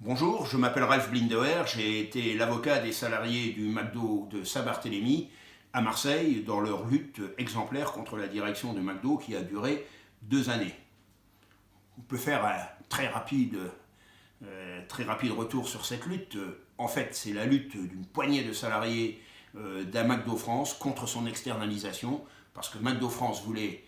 Bonjour, je m'appelle Ralph Blindauer, j'ai été l'avocat des salariés du McDo de Saint-Barthélemy à Marseille dans leur lutte exemplaire contre la direction de McDo qui a duré 2 années. On peut faire un très rapide retour sur cette lutte. En fait, c'est la lutte d'une poignée de salariés d'un McDo France contre son externalisation, parce que McDo France voulait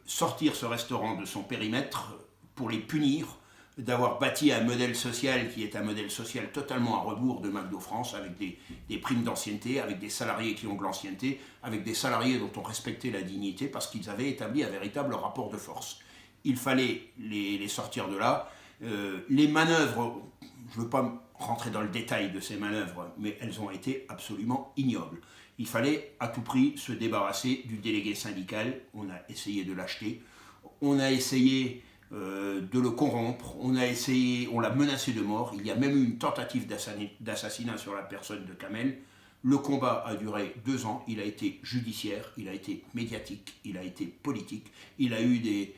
sortir ce restaurant de son périmètre pour les punir d'avoir bâti un modèle social qui est un modèle social totalement à rebours de McDo France, avec des primes d'ancienneté, avec des salariés qui ont de l'ancienneté, avec des salariés dont on respectait la dignité parce qu'ils avaient établi un véritable rapport de force. Il fallait les sortir de là. Les manœuvres, je ne veux pas rentrer dans le détail de ces manœuvres, mais elles ont été absolument ignobles. Il fallait à tout prix se débarrasser du délégué syndical. On a essayé de l'acheter, on a essayé de le corrompre, on l'a menacé de mort. Il y a même eu une tentative d'assassinat sur la personne de Kamel. Le combat a duré 2 ans, il a été judiciaire, il a été médiatique, il a été politique, il a eu des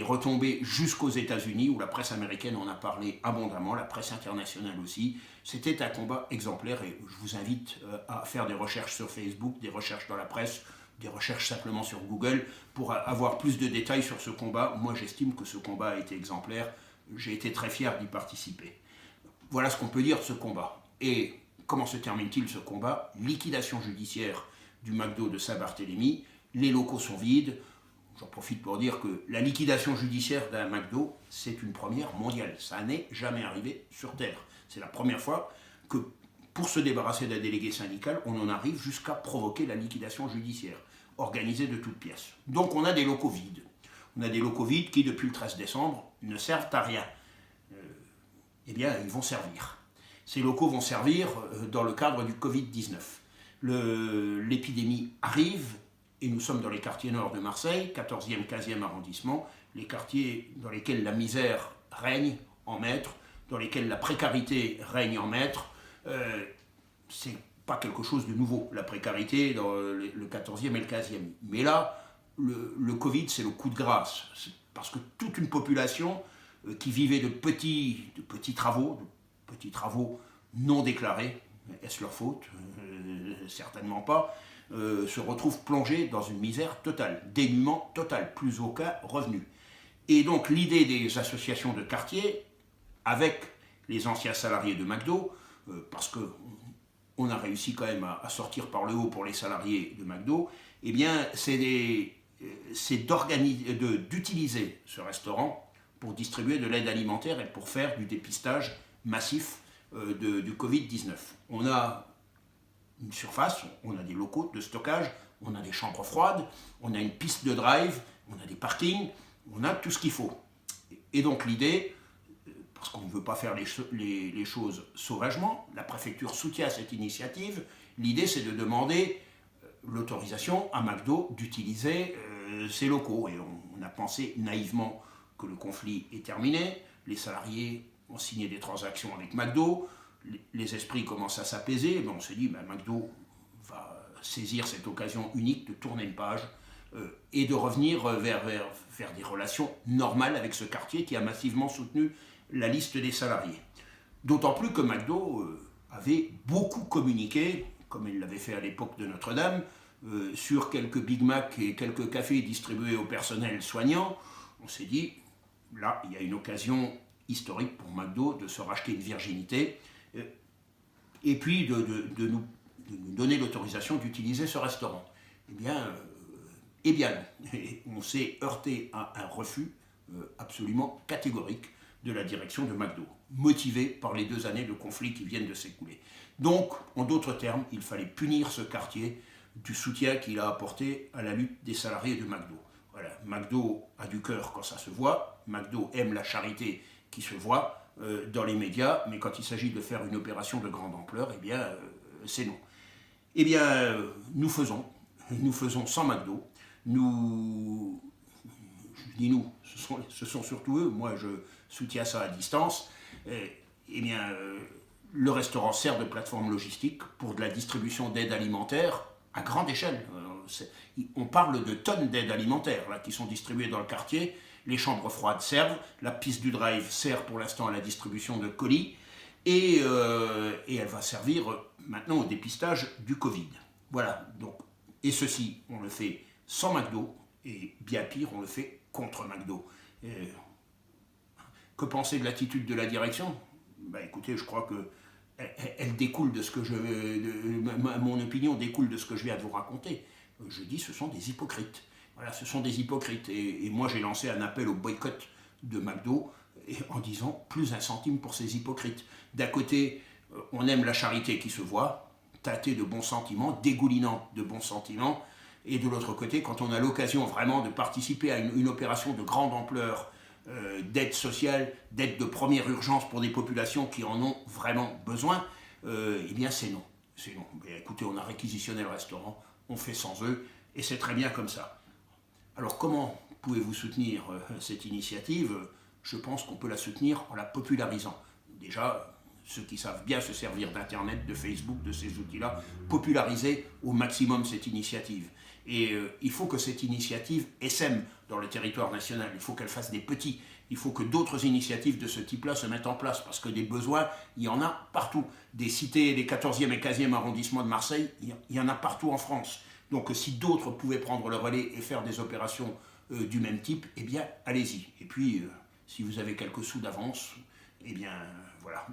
retombées jusqu'aux États-Unis, où la presse américaine en a parlé abondamment, la presse internationale aussi. C'était un combat exemplaire et je vous invite à faire des recherches sur Facebook, des recherches dans la presse, des recherches simplement sur Google pour avoir plus de détails sur ce combat. Moi, j'estime que ce combat a été exemplaire. J'ai été très fier d'y participer. Voilà ce qu'on peut dire de ce combat. Et comment se termine-t-il ce combat? Liquidation judiciaire du McDo de Saint-Barthélemy. Les locaux sont vides. J'en profite pour dire que la liquidation judiciaire d'un McDo, c'est une première mondiale. Ça n'est jamais arrivé sur Terre. C'est la première fois que, pour se débarrasser d'un délégué syndical, on en arrive jusqu'à provoquer la liquidation judiciaire, organisée de toutes pièces. Donc on a des locaux vides. On a des locaux vides qui, depuis le 13 décembre, ne servent à rien. Eh bien, ils vont servir. Ces locaux vont servir dans le cadre du Covid-19. L'épidémie arrive, et nous sommes dans les quartiers nord de Marseille, 14e, 15e arrondissement, les quartiers dans lesquels la misère règne en maître, dans lesquels la précarité règne en maître. C'est pas quelque chose de nouveau, la précarité dans le 14e et le 15e. Mais là, le Covid, c'est le coup de grâce. Parce que toute une population qui vivait de petits travaux non déclarés, est-ce leur faute? Certainement pas. Se retrouve plongée dans une misère totale, dénuement total, plus aucun revenu. Et donc l'idée des associations de quartier, avec les anciens salariés de McDo, parce qu'on a réussi quand même à sortir par le haut pour les salariés de McDo, eh bien c'est d'utiliser ce restaurant pour distribuer de l'aide alimentaire et pour faire du dépistage massif du Covid-19. On a une surface, on a des locaux de stockage, on a des chambres froides, on a une piste de drive, on a des parkings, on a tout ce qu'il faut. Et donc l'idée, parce qu'on ne veut pas faire les choses sauvagement, la préfecture soutient cette initiative. L'idée, c'est de demander l'autorisation à McDo d'utiliser ces locaux. Et on a pensé naïvement que le conflit est terminé, les salariés ont signé des transactions avec McDo, les esprits commencent à s'apaiser, on s'est dit McDo va saisir cette occasion unique de tourner une page et de revenir vers des relations normales avec ce quartier qui a massivement soutenu la liste des salariés. D'autant plus que McDo avait beaucoup communiqué, comme il l'avait fait à l'époque de Notre-Dame, sur quelques Big Mac et quelques cafés distribués au personnel soignant. On s'est dit, là, il y a une occasion historique pour McDo de se racheter une virginité et puis de nous donner l'autorisation d'utiliser ce restaurant. Eh bien, on s'est heurté à un refus absolument catégorique de la direction de McDo, motivé par les 2 années de conflit qui viennent de s'écouler. Donc, en d'autres termes, il fallait punir ce quartier du soutien qu'il a apporté à la lutte des salariés de McDo. Voilà, McDo a du cœur quand ça se voit, McDo aime la charité qui se voit dans les médias, mais quand il s'agit de faire une opération de grande ampleur, eh bien, c'est non. Eh bien, nous faisons sans McDo. Je dis nous, ce sont surtout eux, moi je soutiens ça à distance. Eh bien, le restaurant sert de plateforme logistique pour de la distribution d'aide alimentaire à grande échelle. On parle de tonnes d'aide alimentaire là, qui sont distribuées dans le quartier. Les chambres froides servent, la piste du drive sert pour l'instant à la distribution de colis. et elle va servir maintenant au dépistage du Covid. Voilà, donc, et ceci, on le fait sans McDo, et bien pire, on le fait contre McDo. Que penser de l'attitude de la direction? Écoutez, je crois que elle découle de ce que mon opinion découle de ce que je viens de vous raconter. Je dis, ce sont des hypocrites. Voilà, ce sont des hypocrites. Et moi, j'ai lancé un appel au boycott de McDo en disant plus un centime pour ces hypocrites. D'un côté, on aime la charité qui se voit, tâtée de bons sentiments, dégoulinante de bons sentiments, et de l'autre côté, quand on a l'occasion vraiment de participer à une opération de grande ampleur, d'aide sociale, d'aide de première urgence pour des populations qui en ont vraiment besoin, eh bien c'est non. C'est non. Mais écoutez, on a réquisitionné le restaurant, on fait sans eux, et c'est très bien comme ça. Alors comment pouvez-vous soutenir cette initiative? Je pense qu'on peut la soutenir en la popularisant. Déjà, ceux qui savent bien se servir d'Internet, de Facebook, de ces outils-là, populariser au maximum cette initiative. Et il faut que cette initiative essaime dans le territoire national, il faut qu'elle fasse des petits, il faut que d'autres initiatives de ce type-là se mettent en place, parce que des besoins, il y en a partout. Des cités, des 14e et 15e arrondissements de Marseille, il y en a partout en France. Donc si d'autres pouvaient prendre le relais et faire des opérations du même type, eh bien allez-y. Et puis, si vous avez quelques sous d'avance, eh bien voilà,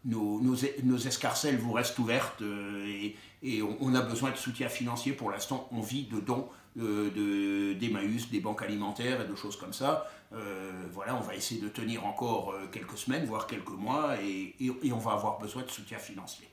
nos escarcelles vous restent ouvertes et on a besoin de soutien financier. Pour l'instant, on vit de dons d'Emmaüs, des banques alimentaires et de choses comme ça. Voilà, on va essayer de tenir encore quelques semaines, voire quelques mois, et on va avoir besoin de soutien financier.